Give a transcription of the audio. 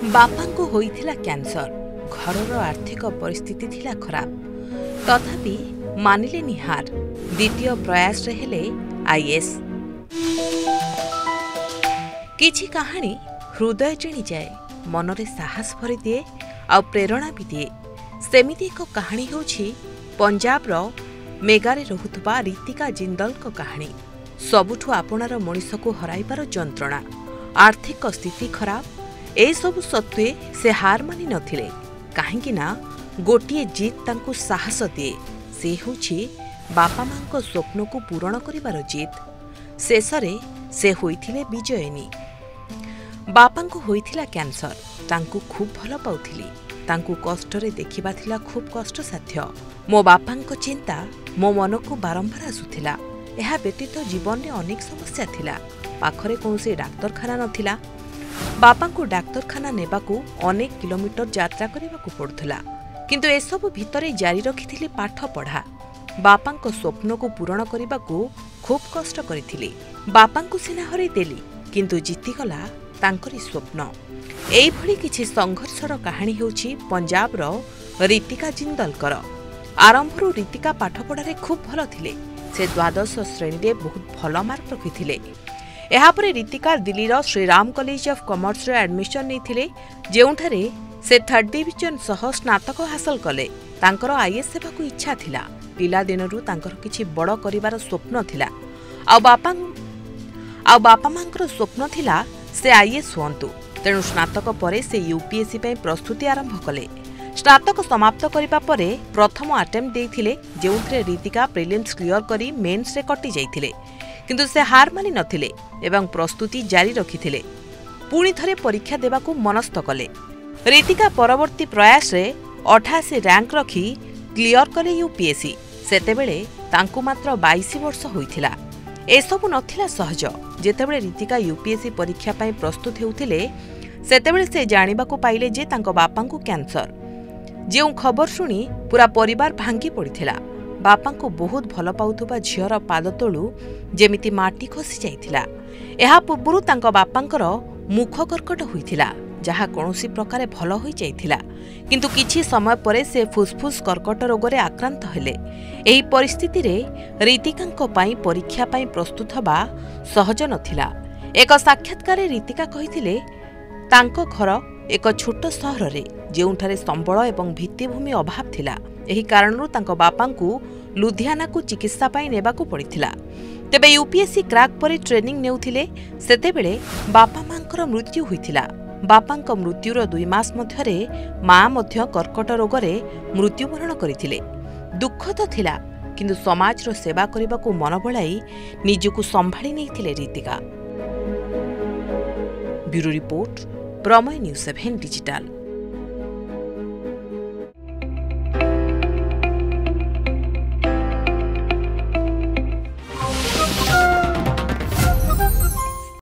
बापांको होइथिला cancer. घरर आर्थिक परिस्थिति थिला खराब, तथापि मानिले निहार। द्वितीय प्रयास रे हेले आईएएस। किछि कहानी हृदय जिणी जाए, मनरे साहस भरी दिए आ प्रेरणा भी दिए। सेमिति एक कहानी होछि पंजाब रो मेगारे रहुतबा रीतिका जिंदल को कहानी। सबुठु आपणार मनीष को हराइबार जंत्रणा, आर्थिक स्थिति खराब, ए सबु सत्वे से हार मानि नथिले। काहेकि ना गोटिए जीत तांकु साहस दिए, से होछि बापा मां को स्वप्न को पूरण करिबार जीत। शेषरे से होइथिले विजयिनी। बापांकु होइथिला कैंसर। तांकु खूब भल पाउथिली, तांकु कष्टरे देखिबा थिला खूब कष्टसाध्य। मो बापांको चिंता मो मन को बारंबार आसुथिला। एहा व्यतीत जीवन में अनेक समस्या थिला। पाखरे कौनसी डाक्तरखाना नथिला। बापांकु डाक्तरखाना नेबाकू अनेक किलोमीटर यात्रा करबाकू पड़ुथला, किंतु एसबु भितरे जारी रखिथिले पाठ पढ़ा। बापांको स्वप्न को पूरण करबाकू खूब कष्ट करिथिले। बापांकु सिना हरै देली, किंतु जीतीगला तांकरी स्वप्न। एई भली किछि संघर्षर कहानी होछि पंजाब रो रीतिका जिंदलकर। आरंभरू रीतिका पाठपढ़ारे खूब भल थिले। से द्वादश श्रेणी रे बहुत भल मार्क रखिथिले। एहापरे रीतिका दिल्लीर श्रीराम कॉलेज ऑफ कॉमर्स रे एडमिशन नेथिले, जेउठारे से 3rd डिविजन सह स्नातक हासिल कले। तांकर आईएएस सेवाकू इच्छा थिला। पिला दिनरू तांकर किछि बड़ करिवार स्वप्न थिला। आ बापा मांकर स्वप्न थिला से आईएएस हुअन्तु। तेणु स्नातक परे से यूपीएससी पय प्रस्तुति आरंभ कले। स्नातक समाप्त करिबा परे प्रथम अटेम्प्ट देइथिले, जेउथरे रीतिका प्रिलिम्स क्लियर करी मेन्स रे कटि जाइथिले। किंतु से हार मानि नथिले एवं प्रस्तुति जारी रखिथिले। पुणी थरे परीक्षा देबाकू मनस्थ कले। रीतिका परवर्ती प्रयास रे 88 रैंक रखी क्लियर कले यूपीएससी। सेतेबेले तांकू मात्र 22 वर्ष होइथिला। एसबु नथिला सहज। जेतेबेले रीतिका यूपीएससी परीक्षा पय प्रस्तुत हेउथिले, सेतेबेले से जानिबाकू पाइले जे तांको बापांकू कैंसर। जेउ खबर शुणी पूरा परिवार भांगी पड़िथिला। बापांकू बहुत भल पाउथुबा झियर पाद तळू जेमिति माटी खसी जाइथिला। एहा पूर्वरु तांको बापांकर मुख कर्कट होइथिला, जहा कोनोसी प्रकारे भल होई जाइथिला। किंतु किछि समय परे से फुसफुस कर्कट रोगरे आक्रांत हेले। एही परिस्थिति रे रीतिकांको पई परीक्षा पई प्रस्तुत हबा सहज नथिला। एक साक्षात्कार रीतिका कहिथिले, तांको घर एक छोट सहर रे, जेउठारे संबळ एवं भित्तिभूमि अभाव थिला। एही कारणरू तांको बापांकू लुधियाना को चिकित्सा पाई नेबाकू पड़िथिला। तेबे यूपीएससी क्रैक परे ट्रेनिंग नेउथिले, सेतेबेले बापा मांकर मृत्यु होइथिला। बापांक मृत्युर 2 मास मध्यरे मां मध्य कर्कट रोगरे मृत्युवरण करिथिले। दुख तो थिला, किंतु समाजर सेवा करिबाकू मन बळाई निजकू संभाळी नेइथिले रीतिका। ब्यूरो रिपोर्ट, प्रमेय न्यूज 7 डिजिटल।